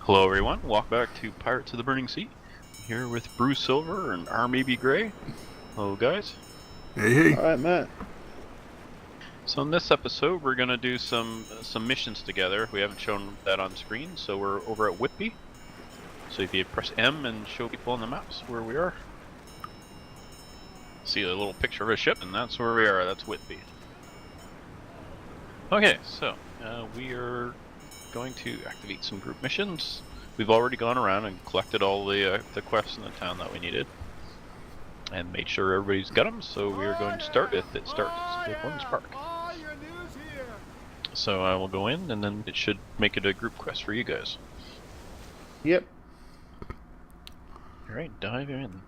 Hello everyone, welcome back to Pirates of the Burning Sea. I'm here with Bruce Silver and RMAB Gray. Hello guys. Hey, hey. Alright, Matt. So in this episode we're going to do some missions together. We haven't shown that on screen, so we're over at Whitby. So if you press M and show people on the maps where we are. See a little picture of a ship, and that's where we are, that's Whitby. Okay, so we are going to activate some group missions. We've already gone around and collected all the quests in the town that we needed and made sure everybody's got them, so we are going to start with it starts with one spark. So I will go in and then it should make it a group quest for you guys. Yep. Alright, dive in.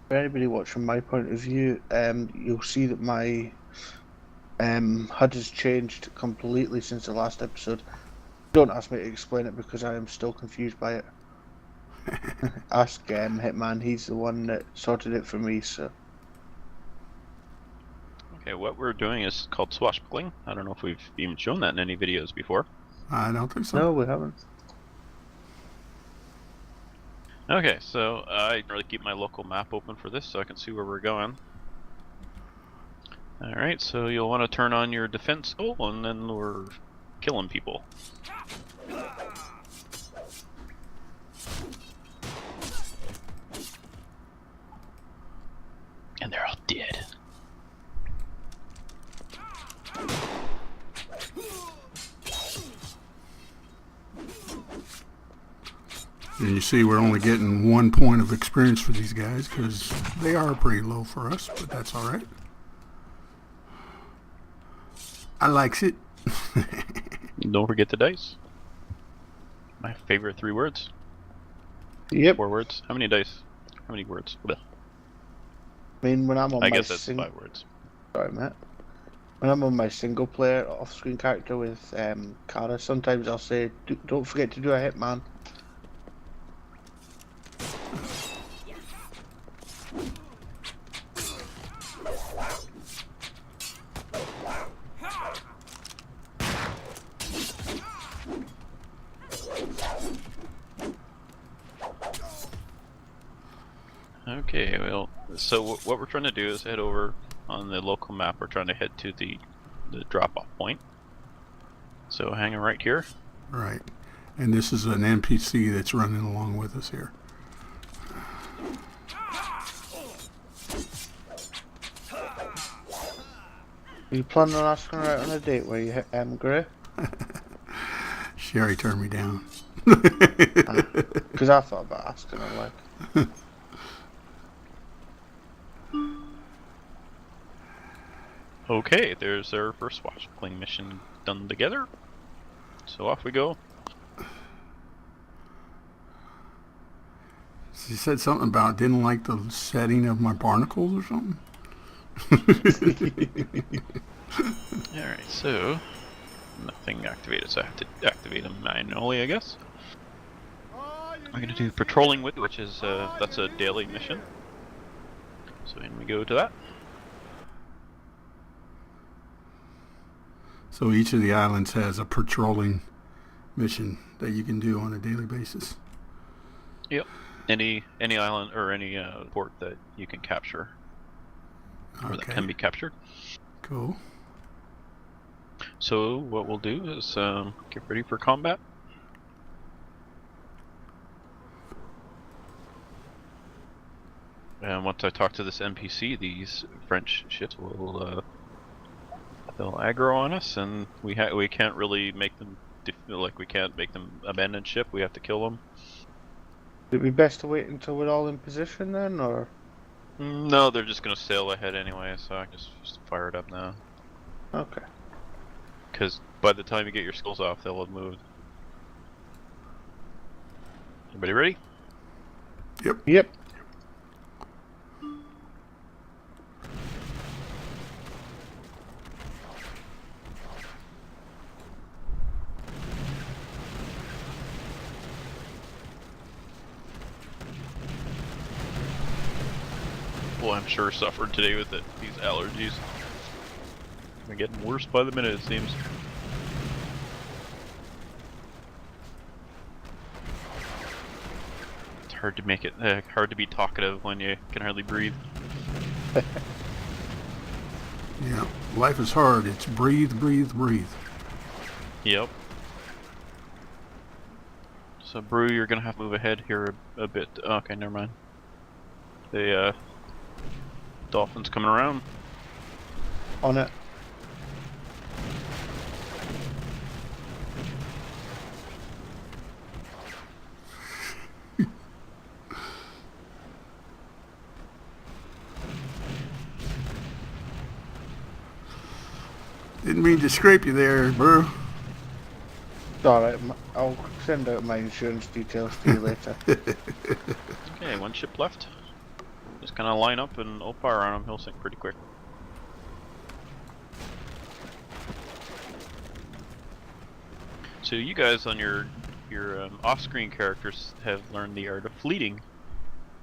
For anybody watching my point of view, you'll see that my HUD has changed completely since the last episode. Don't ask me to explain it because I am still confused by it. Ask Hitman, he's the one that sorted it for me, so. Okay, what we're doing is called swashbuckling. I don't know if we've even shown that in any videos before. I don't think so. No, we haven't. Okay, so I really keep my local map open for this so I can see where we're going. Alright, so you'll want to turn on your defense skill and then we're killing people. And they're all dead. And you see we're only getting 1 point of experience for these guys because they are pretty low for us, but that's alright. I likes it. Don't forget the dice. My favorite 3 words. Yep. 4 words. How many dice? How many words? Blech. I mean, when I'm on I my guess that's 5 words. Sorry, Matt. When I'm on my single player off-screen character with Kara, sometimes I'll say, don't forget to do a Hitman. Okay, well, so what we're trying to do is head over on the local map. We're trying to head to the drop-off point. So hanging right here. Right. And this is an NPC that's running along with us here. Are you planning on asking her out on a date where you hit Gray? She already turned me down. Because I thought about asking her, like. Okay, there's our first swashbuckling mission done together. So off we go. She said something about didn't like the setting of my barnacles or something. Alright, so nothing activated, so I have to activate them manually, I guess. I'm gonna do patrolling with, which is that's a daily mission. So in we go to that. So each of the islands has a patrolling mission that you can do on a daily basis. Yep. Any island or any port that you can capture, or that can be captured. Cool. So what we'll do is get ready for combat. And once I talk to this NPC, these French ships will they'll aggro on us, and we can't really make them we can't make them abandon ship. We have to kill them. Would it be best to wait until we're all in position then, or? No, they're just gonna sail ahead anyway, so I can just fire it up now. Okay. Because by the time you get your skills off, they'll have moved. Everybody ready? Yep. Yep. Well, I'm sure suffered today with these allergies. They're getting worse by the minute, it seems. hard to make it. Hard to be talkative when you can hardly breathe. Yeah, life is hard. It's breathe, breathe, breathe. Yep. So, Brew, you're gonna have to move ahead here a bit. Okay, never mind. The dolphin's coming around. On it. Didn't mean to scrape you there, bro. Alright, I'll send out my insurance details to you later. Okay, one ship left. Just kind of line up and open fire on him. He'll sink pretty quick. So you guys on your off-screen characters have learned the art of fleeting.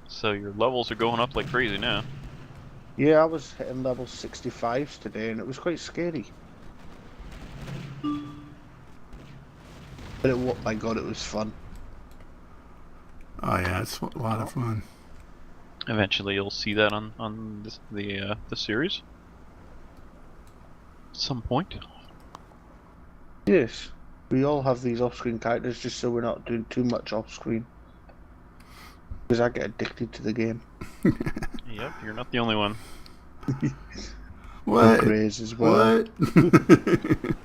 So your levels are going up like crazy now. Yeah, I was hitting level 65s today and it was quite scary. But my god, it was fun. Oh yeah, it's a lot of fun. Eventually, you'll see that on the series. At some point. Yes, we all have these off-screen characters just so we're not doing too much off-screen. Because I get addicted to the game. Yep, you're not the only one. What? Craze as well. What?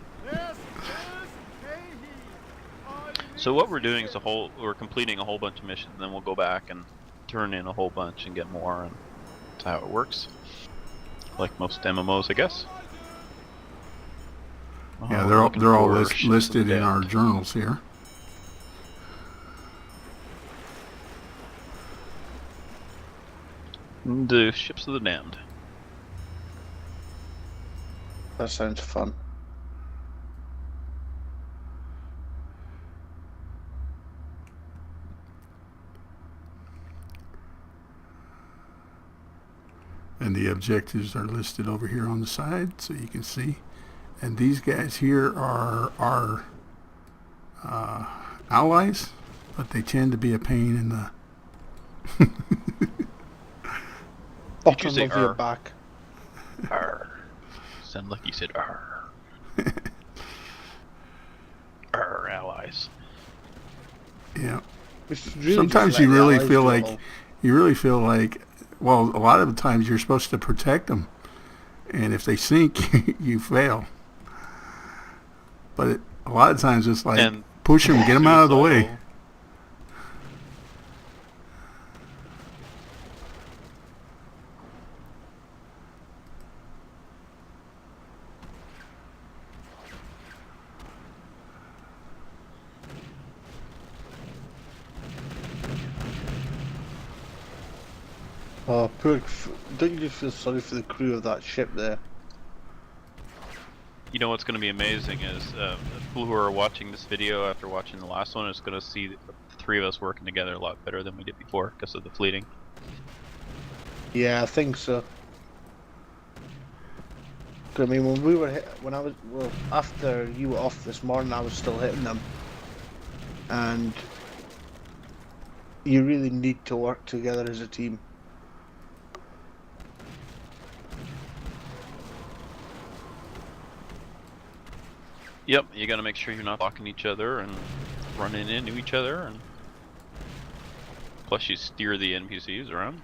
So what we're doing is we're completing a whole bunch of missions, then we'll go back and turn in a whole bunch and get more, and that's how it works. Like most MMOs, I guess. Yeah, Oh, they're all for ships listed of the in our dead. journals here. The ships of the damned. That sounds fun. And the objectives are listed over here on the side so you can see. And these guys here are our allies, but they tend to be a pain in the... Did you say Bottom of your R? back. Arr. Sound like you said arr. Arr, allies. Yeah. Which is really Sometimes just you let the really allies feel do it like... all. You really feel like... Well, a lot of the times you're supposed to protect them. And if they sink, you fail. But a lot of times it's like, And push them, get them out of the way. suicidal. Oh, don't you just feel sorry for the crew of that ship there? You know what's going to be amazing is people who are watching this video after watching the last one is going to see the three of us working together a lot better than we did before because of the fleeting. Yeah, I think so. 'Cause, I mean, when we were after you were off this morning, I was still hitting them, and you really need to work together as a team. Yep, you got to make sure you're not blocking each other and running into each other, and plus you steer the NPCs around.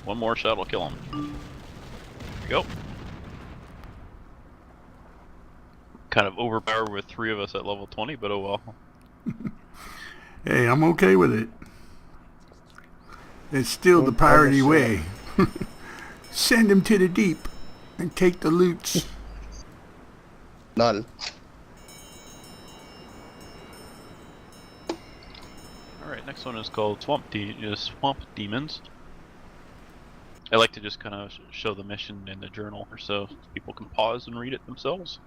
One more shot will kill him. There you go. Kind of overpowered with three of us at level 20, but oh well. Hey, I'm okay with it. It's still the piratey way. Send them to the deep and take the loots. None. Alright, next one is called Swamp Demons. I like to just kind of show the mission in the journal or so people can pause and read it themselves.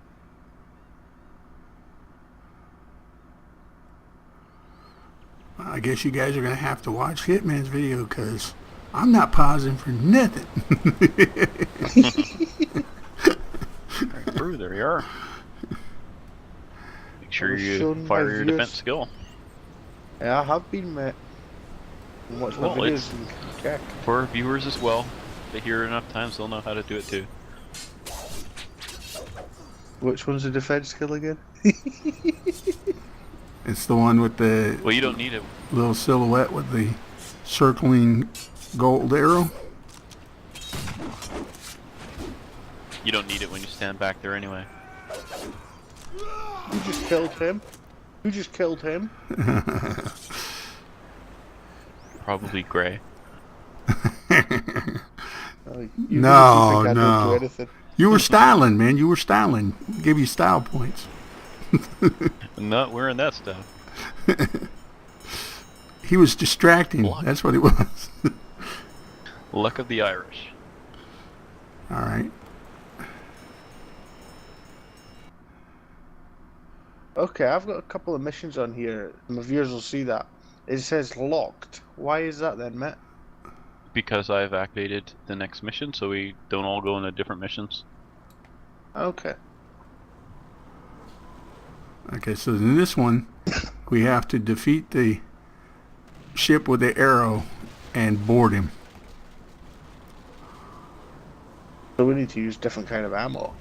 I guess you guys are going to have to watch Hitman's video because I'm not pausing for nothing. Alright, Brew, there you are. Make sure was you showing fire my your viewers- defense skill. Yeah, I have been, mate. And watch my Well, videos it's and check. for viewers as well. They hear it enough times, they'll know how to do it too. Which one's the defense skill again? It's the one with the Well, you don't need it. little silhouette with the circling gold arrow. You don't need it when you stand back there anyway. You just killed him. Who just killed him? Probably Gray. You No, think I don't do no. anything. You were styling, man. You were styling. Give you style points. I'm not wearing that stuff. He was distracting. Block. That's what he was. Luck of the Irish. All right. Okay, I've got a couple of missions on here. My viewers will see that. It says locked. Why is that then, Matt? Because I've activated the next mission, so we don't all go into different missions. Okay. Okay, so in this one, we have to defeat the ship with the arrow and board him. So we need to use different kind of ammo.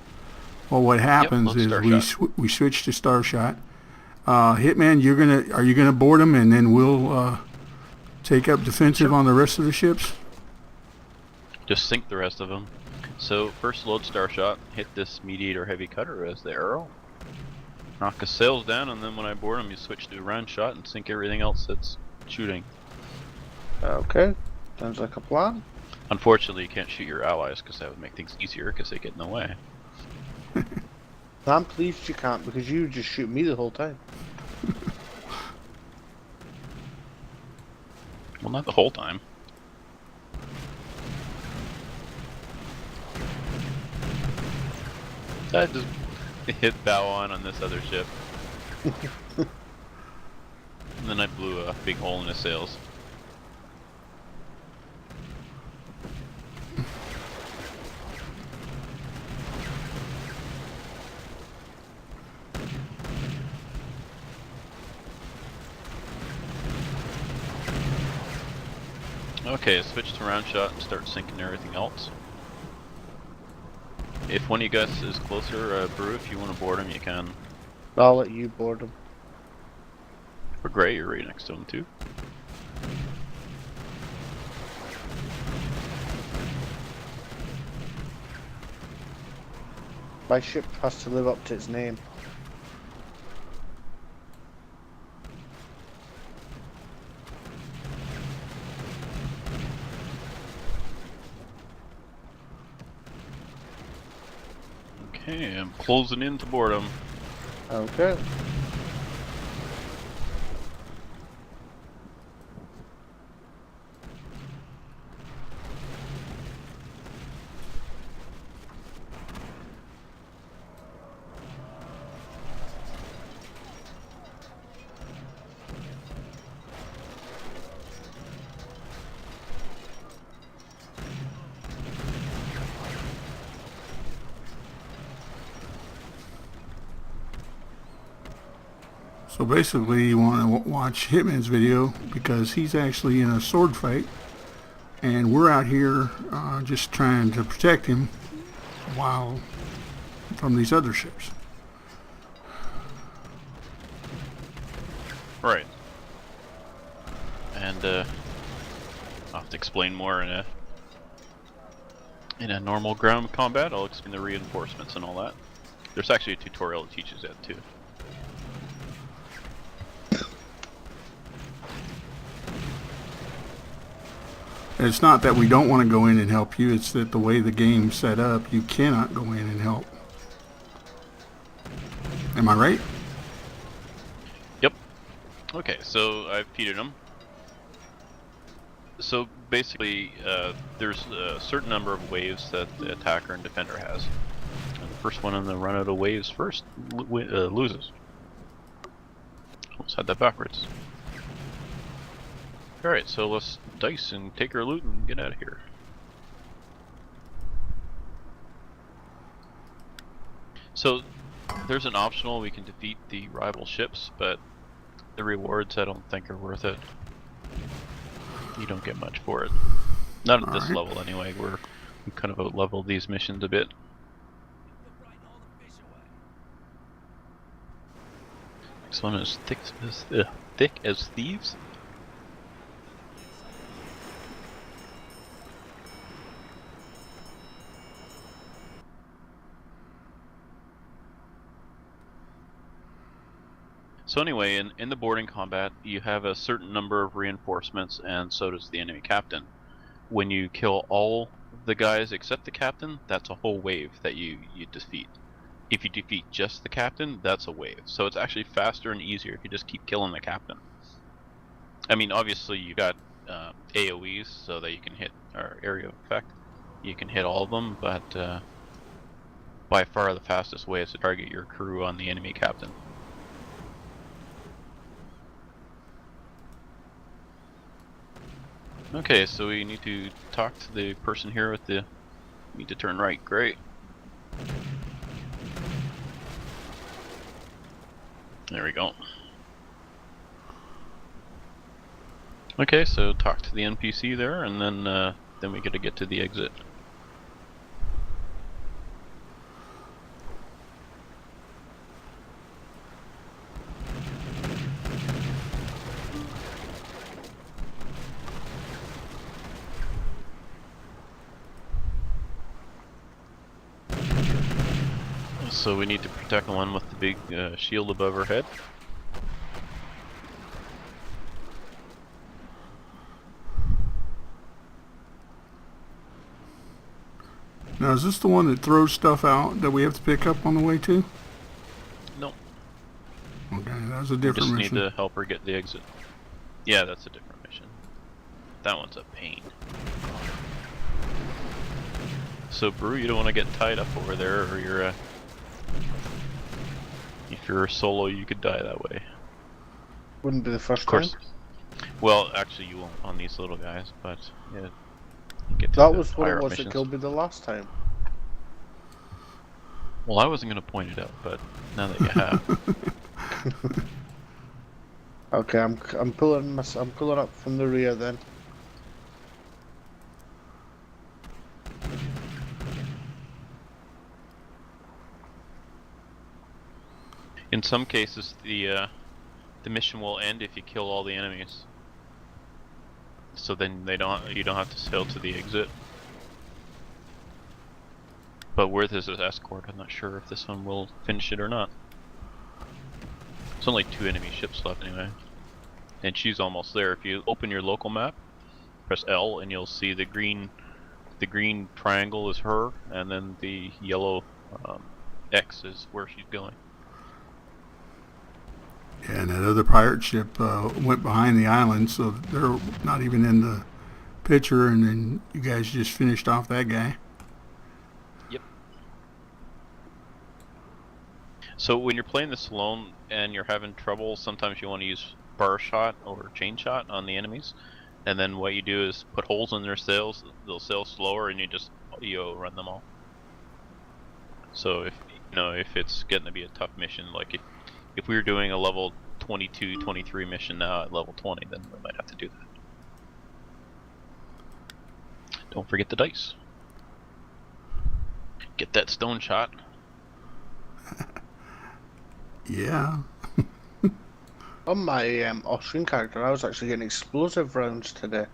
Well, what happens let's is Star we switch to Star Shot. Hitman, are you gonna board him, and then we'll take up defensive on the rest of the ships? Just sink the rest of them. So first load Starshot, hit this mediator heavy cutter as the arrow. Knock his sails down, and then when I board him, you switch to round shot and sink everything else that's shooting. Okay. Sounds like a plan. Unfortunately, you can't shoot your allies because that would make things easier because they get in the way. I'm pleased you can't because you just shoot me the whole time. Well, not the whole time. I just hit bow on this other ship. And then I blew a big hole in his sails. Okay, switch to round shot and start sinking everything else. If one of you guys is closer, Brew, if you want to board him, you can. I'll let you board them. For Gray, you're right next to him too. My ship has to live up to its name. Okay, I'm closing in to board him. Okay. So basically, you want to watch Hitman's video because he's actually in a sword fight, and we're out here just trying to protect him while from these other ships. Right. And I'll have to explain more in a normal ground combat. I'll explain the reinforcements and all that. There's actually a tutorial that teaches that too. And it's not that we don't want to go in and help you, it's that the way the game's set up, you cannot go in and help. Am I right? Yep. Okay, so I've feeded him. So basically, there's a certain number of waves that the attacker and defender has. And the first one in the run out of waves first loses. Almost had that backwards. Alright, so let's dice and take our loot and get out of here. So there's an optional we can defeat the rival ships, but The rewards I don't think are worth it. You don't get much for it. Not at this level anyway. We kind of out-leveled these missions a bit. This one is thick as thieves. So anyway, in the boarding combat, you have a certain number of reinforcements, and so does the enemy captain. When you kill all the guys except the captain, that's a whole wave that you defeat. If you defeat just the captain, that's a wave. So it's actually faster and easier if you just keep killing the captain. I mean, obviously you got AoEs so that you can hit, or area of effect. You can hit all of them, but by far the fastest way is to target your crew on the enemy captain. Okay, so we need to talk to the person here with the... Need to turn right, great. There we go. Okay, so talk to the NPC there, and then we gotta get to the exit. So we need to protect the one with the big shield above her head. Now, is this the one that throws stuff out that we have to pick up on the way to? No. Okay, that was a different We just mission. need to help her get the exit. Yeah, that's a different mission. That one's a pain. So, Brew, you don't want to get tied up over there, or you're if you're a solo, you could die that way. Wouldn't be the first Of course. time. Well, actually, you won't on these little guys, but yeah, you get to That the was what it higher was missions. that killed me the last time. Well, I wasn't going to point it out, but now that you have. Okay, I'm pulling I'm pulling up from the rear then. In some cases, the mission will end if you kill all the enemies. So then you don't have to sail to the exit. But Worth is an escort. I'm not sure if this one will finish it or not. There's only 2 enemy ships left anyway, and she's almost there. If you open your local map, press L, and you'll see the green triangle is her, and then the yellow X is where she's going. Yeah, and that other pirate ship went behind the island, so they're not even in the picture, and then you guys just finished off that guy. Yep. So when you're playing this alone and you're having trouble, sometimes you want to use bar shot or chain shot on the enemies, and then what you do is put holes in their sails. They'll sail slower, and you just run them all. So if it's getting to be a tough mission, like if we were doing a level 22, 23 mission now at level 20, then we might have to do that. Don't forget the dice. Get that stone shot. Yeah. On my off-screen character, I was actually getting explosive rounds today.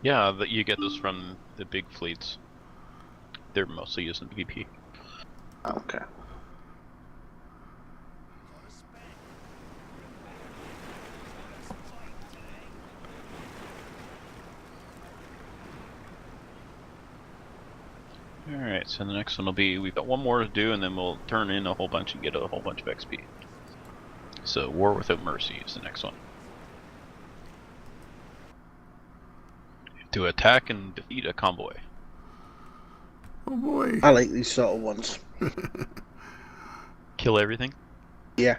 Yeah, you get those from the big fleets. They're mostly used in PvP. Okay. Alright, so the next one will be, we've got one more to do, and then we'll turn in a whole bunch and get a whole bunch of XP. So, War Without Mercy is the next one. To attack and defeat a convoy. Oh boy. I like these sort of ones. Kill everything? Yeah.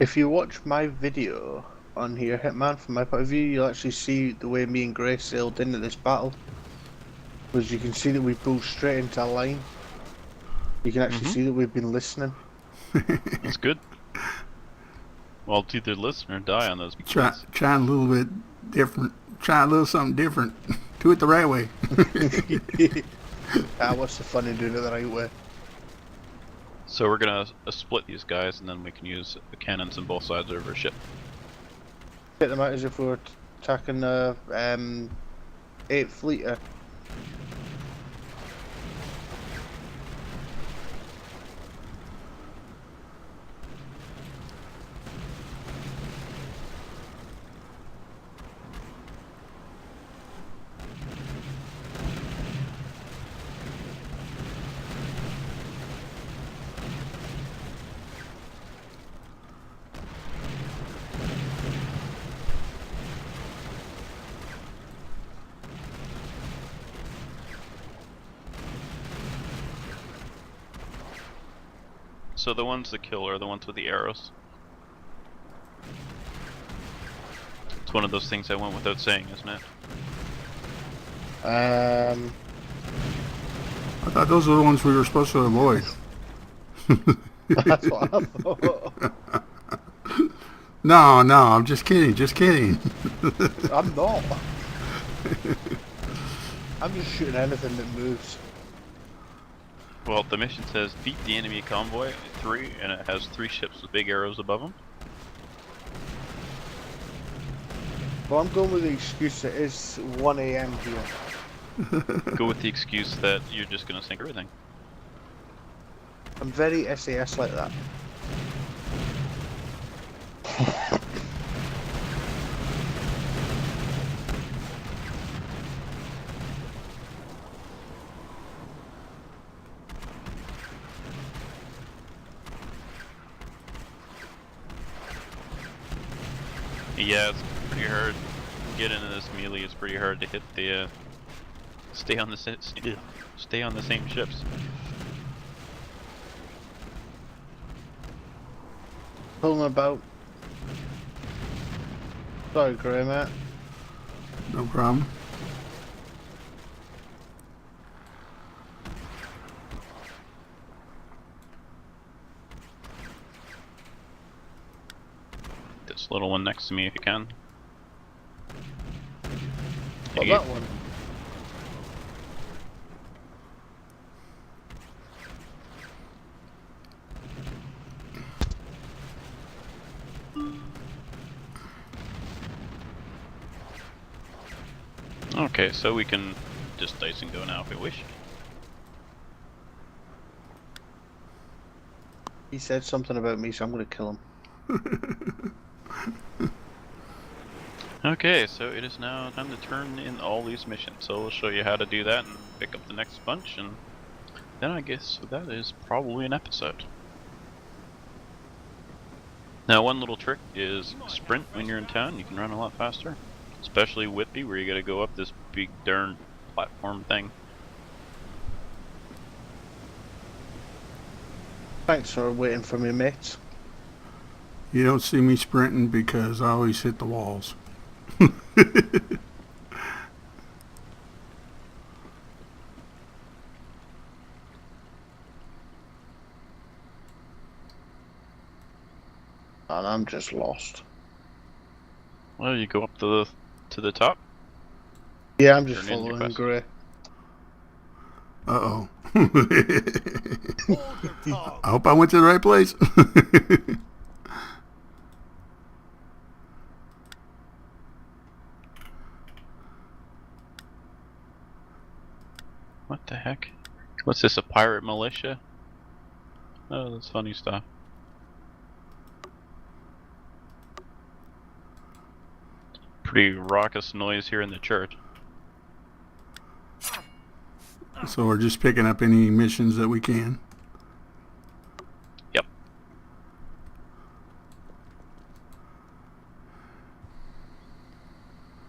If you watch my video on here, Hitman, from my point of view, you'll actually see the way me and Gray sailed into this battle. Because you can see that we pulled straight into a line. You can actually see that we've been listening. That's good. Well, to either listen or die on those points. Trying a little bit different. Try a little something different. Do it the right way. What's the fun in doing it the right way? So we're gonna split these guys, and then we can use the cannons on both sides of our ship. Get them out as if we were attacking the 8th Fleet. So the ones that kill are the ones with the arrows. It's one of those things I went without saying, isn't it? I thought those were the ones we were supposed to avoid. That's what I thought. No, I'm just kidding, I'm not. I'm just shooting anything that moves. Well, the mission says beat the enemy convoy 3, and it has 3 ships with big arrows above them. Well, I'm going with the excuse that it's 1 AM here. Go with the excuse that you're just gonna sink everything. I'm very SAS like that. Yeah, it's pretty hard to get into this melee. It's pretty hard to hit the stay on the same ships. Pulling about. Sorry, Grey, mate. No problem. This little one next to me if you can. What, that one? Okay, so we can just dice and go now if we wish. He said something about me, so I'm gonna kill him. Okay, so it is now time to turn in all these missions. So we'll show you how to do that and pick up the next bunch, and then I guess that is probably an episode. Now, one little trick is sprint when you're in town. You can run a lot faster, especially Whitby, where you gotta go up this big darn platform thing. Thanks for waiting for me, mates. You don't see me sprinting because I always hit the walls. And I'm just lost. Well, you go up to the top. Yeah, I'm just Turn in your following quest. Grey. Uh-oh. I hope I went to the right place. What the heck? What's this, a pirate militia? Oh, that's funny stuff. Pretty raucous noise here in the church. So we're just picking up any missions that we can. Yep.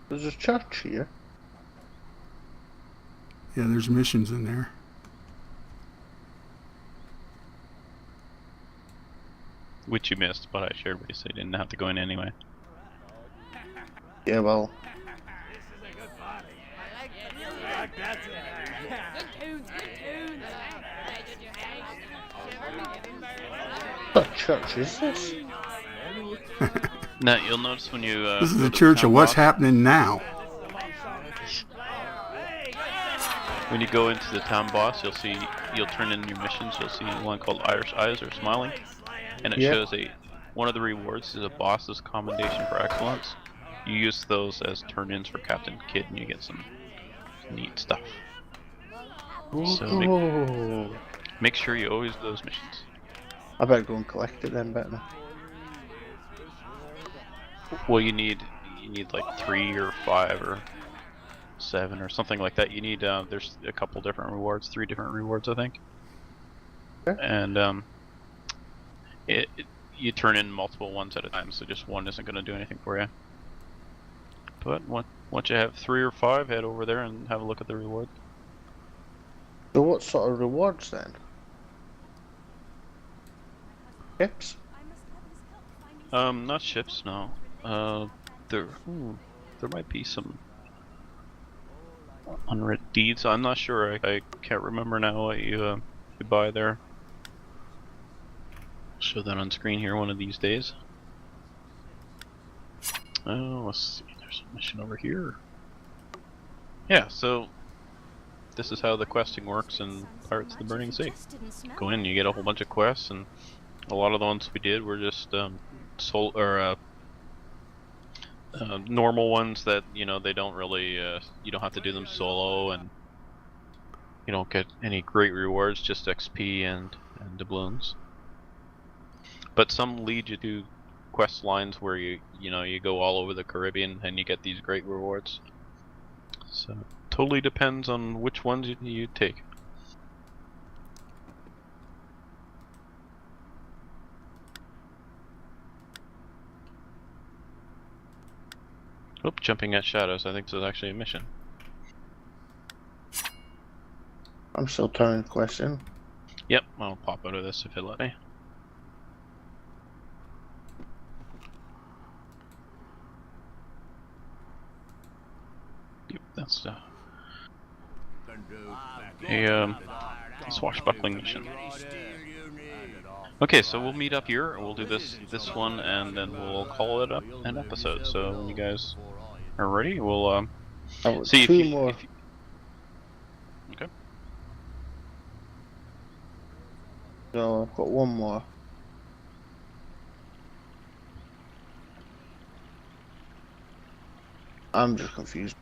There's a church here. Yeah, there's missions in there. which you missed, but I shared with you so you didn't have to go in anyway. Yeah, well. What church is this? Now you'll notice when you This is go the to church town of what's boss, happening now. when you go into the town boss, you'll turn in your missions. You'll see one called Irish Eyes or Smiling, and it Yeah. shows one of the rewards is a boss's commendation for excellence. You use those as turn-ins for Captain Kidd, and you get some neat stuff. So make sure you always do those missions. I better go and collect it then, better. Well, you need like 3 or 5 or 7 or something like that. You need there's a couple different rewards, 3 different rewards, I think. Okay. And you turn in multiple ones at a time, so just one isn't going to do anything for you. But once you have 3 or 5, head over there and have a look at the reward. So what sort of rewards then? Tips? Not ships, no. There might be some unwritten deeds. I'm not sure. I can't remember now what you buy there. Show that on screen here one of these days. Oh, let's see. There's a mission over here. Yeah, so this is how the questing works in Pirates of the Burning Sea. Go in, you get a whole bunch of quests, and a lot of the ones we did were just normal ones that they don't really you don't have to do them solo, and you don't get any great rewards, just XP and doubloons. But some lead you to quest lines where you go all over the Caribbean and you get these great rewards. So totally depends on which ones you take. Oh, jumping at shadows. I think this is actually a mission. I'm still turning the question. Yep, I'll pop out of this if it let me. Yep, that's a swashbuckling mission. Okay, so we'll meet up here. We'll do this one, and then we'll call it an episode. So when you guys are ready, we'll see two more. Okay. No, I've got one more. I'm just confused.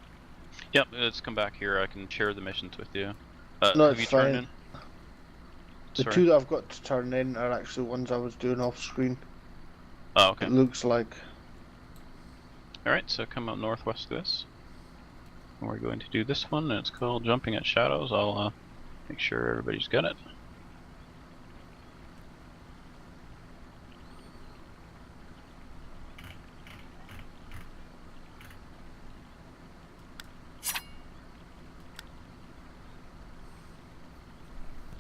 Yep, let's come back here. I can share the missions with you. No, have you it's turned fine. in? The Sorry. 2 that I've got to turn in are actually ones I was doing off screen. Oh, okay. It looks like. Alright, so come up northwest of this. And we're going to do this one, and it's called Jumping at Shadows. I'll make sure everybody's got it.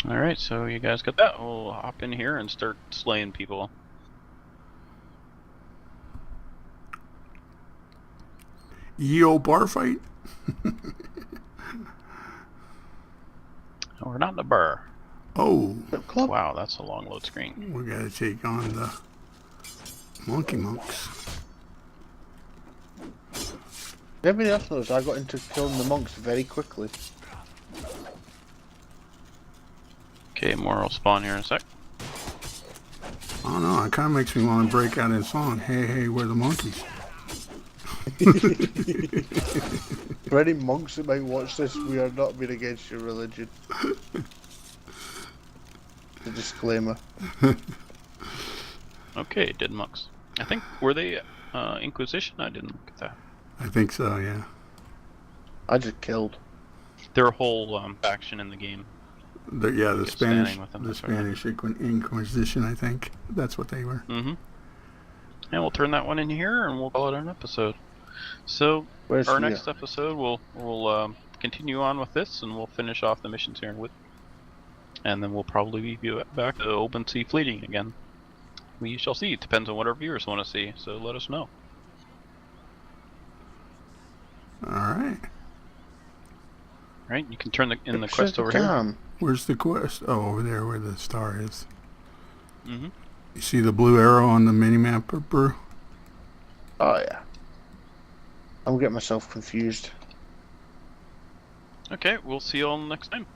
Alright, so you guys got that. We'll hop in here and start slaying people. Ye old bar fight? We're not in a bar. Oh, Club? Wow, that's a long load screen. we gotta take on the monkey monks. Everybody else knows I got into killing the monks very quickly. Okay, more will spawn here in a sec. I don't know, it kind of makes me want to break out in song. Hey, hey, we're the monkeys. For any monks that might watch this, we are not being against your religion. A disclaimer. Okay, dead monks. I think, were they Inquisition? I didn't look at that. I think so, yeah. I just killed. They're a whole faction in the game. The Get Spanish, standing with them, the that's right. Spanish Inquisition, I think. That's what they were. Mm-hmm. And we'll turn that one in here, and we'll call it an episode. So, Where's our Mia? next episode, we'll continue on with this, and we'll finish off the missions here with, and then we'll probably be back to open sea fleeting again. we shall see. It depends on what our viewers want to see, so let us know. Alright. Right, you can turn in the Sure quest over can. Where's the quest? Oh, over there where the star is. here. Mm-hmm. You see the blue arrow on the mini-map, Brew? Oh yeah. I'm getting myself confused. Okay, we'll see you all next time.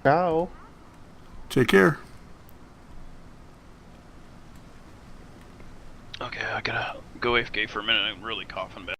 Ciao. Take care. Okay, I gotta go AFK for a minute. I'm really coughing bad.